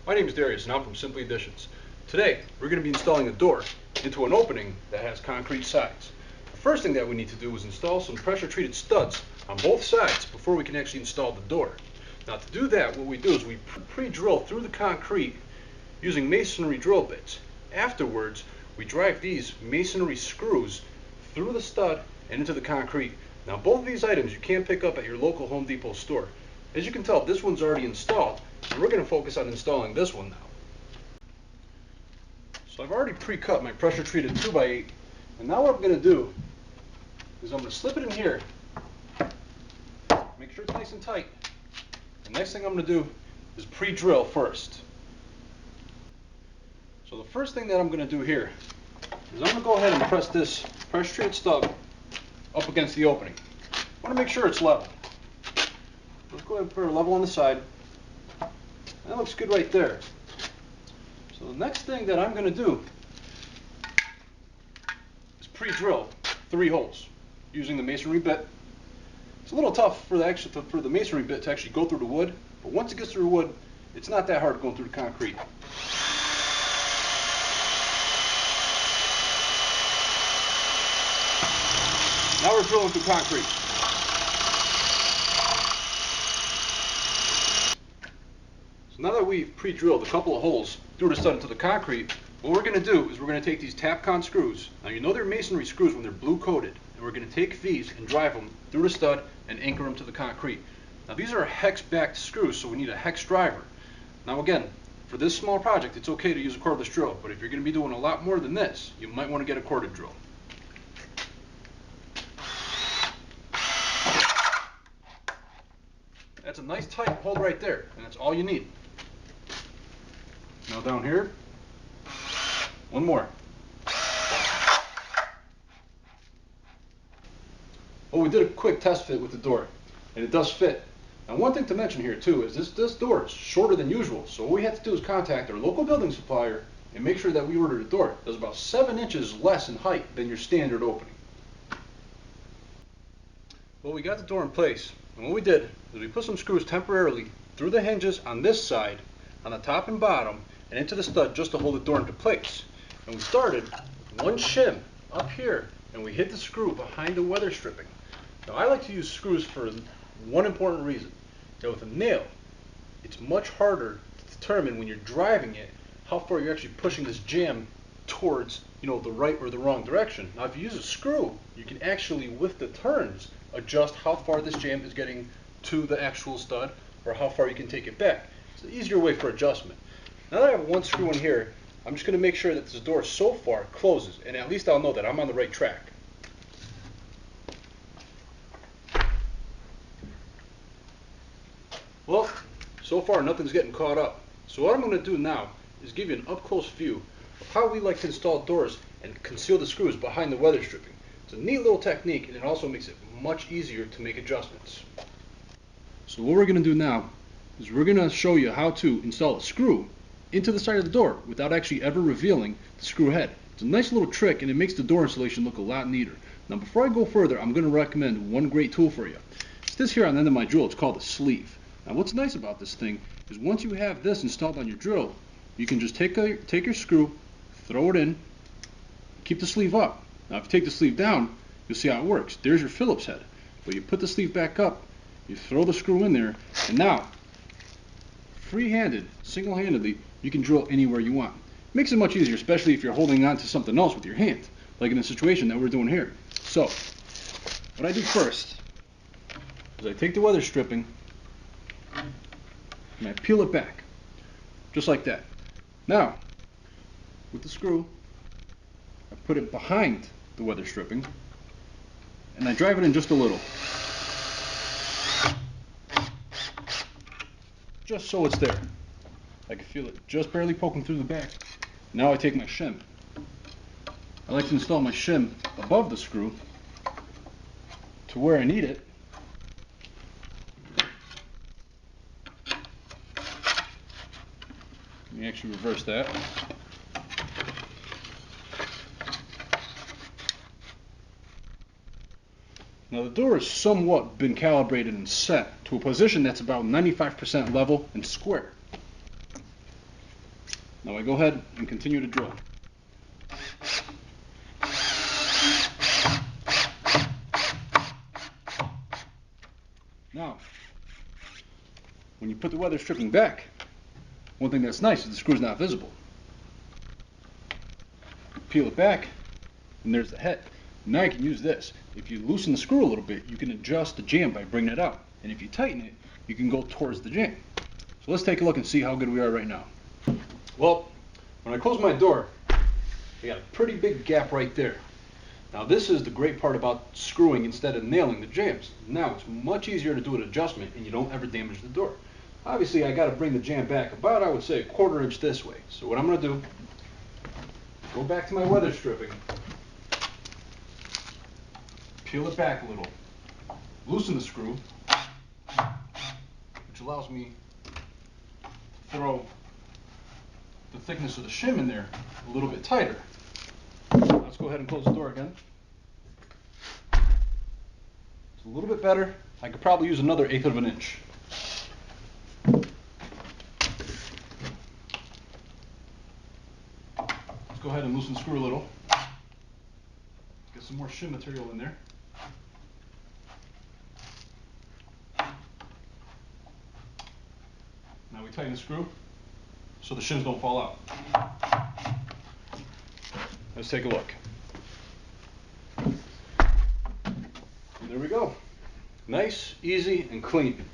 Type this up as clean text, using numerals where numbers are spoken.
My name is Darius and I'm from Simply Additions. Today we're going to be installing a door into an opening that has concrete sides. The first thing that we need to do is install some pressure treated studs on both sides before we can actually install the door. Now to do that, what we do is we pre-drill through the concrete using masonry drill bits. Afterwards, we drive these masonry screws through the stud and into the concrete. Now both of these items you can pick up at your local Home Depot store. As you can tell, this one's already installed, and we're going to focus on installing this one now. So I've already pre-cut my pressure treated 2x8, and now what I'm going to do is I'm going to slip it in here, make sure it's nice and tight. The next thing I'm going to do is pre-drill first. So the first thing that I'm going to do here is I'm going to go ahead and press this pressure treated stud up against the opening. I want to make sure it's level. Let's go ahead and put it level on the side. That looks good right there. So the next thing that I'm going to do is pre-drill 3 holes using the masonry bit. It's a little tough for the masonry bit to actually go through the wood, but once it gets through the wood, it's not that hard going through the concrete. Now we're drilling through concrete. So now that we've pre-drilled a couple of holes through the stud into the concrete, what we're going to do is we're going to take these Tapcon screws. Now you know they're masonry screws when they're blue coated, and we're going to take these and drive them through the stud and anchor them to the concrete. Now these are hex backed screws, so we need a hex driver. Now again, for this small project it's okay to use a cordless drill, but if you're going to be doing a lot more than this, you might want to get a corded drill. That's a nice tight hold right there, and that's all you need. Now down here, one more. Well, we did a quick test fit with the door, and it does fit. Now one thing to mention here too is this door is shorter than usual, so what we have to do is contact our local building supplier and make sure that we ordered a door that's about 7 inches less in height than your standard opening. Well, we got the door in place, and what we did is we put some screws temporarily through the hinges on this side, on the top and bottom, and into the stud just to hold the door into place. And we started with one shim up here, and we hit the screw behind the weather stripping. Now I like to use screws for one important reason. That with a nail, it's much harder to determine when you're driving it how far you're actually pushing this jam towards, the right or the wrong direction. Now if you use a screw, you can actually, with the turns, adjust how far this jam is getting to the actual stud or how far you can take it back. It's an easier way for adjustment. Now that I have one screw in here, I'm just going to make sure that this door so far closes, and at least I'll know that I'm on the right track. Well, so far nothing's getting caught up. So what I'm going to do now is give you an up-close view of how we like to install doors and conceal the screws behind the weather stripping. It's a neat little technique, and it also makes it much easier to make adjustments. So what we're going to do now is we're going to show you how to install a screw into the side of the door without actually ever revealing the screw head. It's a nice little trick, and it makes the door installation look a lot neater. Now before I go further, I'm going to recommend one great tool for you. It's this here on the end of my drill. It's called a sleeve. Now what's nice about this thing is once you have this installed on your drill, you can just take your screw, throw it in, keep the sleeve up. Now if you take the sleeve down, you'll see how it works. There's your Phillips head. But you put the sleeve back up, you throw the screw in there, and now, free-handed, single-handedly, you can drill anywhere you want. It makes it much easier, especially if you're holding on to something else with your hand, like in the situation that we're doing here. So, what I do first is I take the weather stripping and I peel it back, just like that. Now, with the screw, I put it behind the weather stripping, and I drive it in just a little. Just so it's there. I can feel it just barely poking through the back. Now I take my shim. I like to install my shim above the screw to where I need it. Let me actually reverse that. Now the door has somewhat been calibrated and set to a position that's about 95% level and square. Now I go ahead and continue to drill. Now, when you put the weather stripping back, one thing that's nice is the screw's not visible. Peel it back, and there's the head. Now you can use this. If you loosen the screw a little bit, you can adjust the jam by bringing it out. And if you tighten it, you can go towards the jam. So let's take a look and see how good we are right now. Well, when I close my door, I got a pretty big gap right there. Now this is the great part about screwing instead of nailing the jams. Now it's much easier to do an adjustment and you don't ever damage the door. Obviously I got to bring the jam back about, I would say, a 1/4 inch this way. So what I'm going to do, go back to my weather stripping, peel it back a little, loosen the screw, which allows me to throw the thickness of the shim in there a little bit tighter. Let's go ahead and close the door again. It's a little bit better. I could probably use another 1/8 of an inch. Let's go ahead and loosen the screw a little. Get some more shim material in there. Now we tighten the screw so the shims don't fall out. Let's take a look. There we go. Nice, easy, and clean.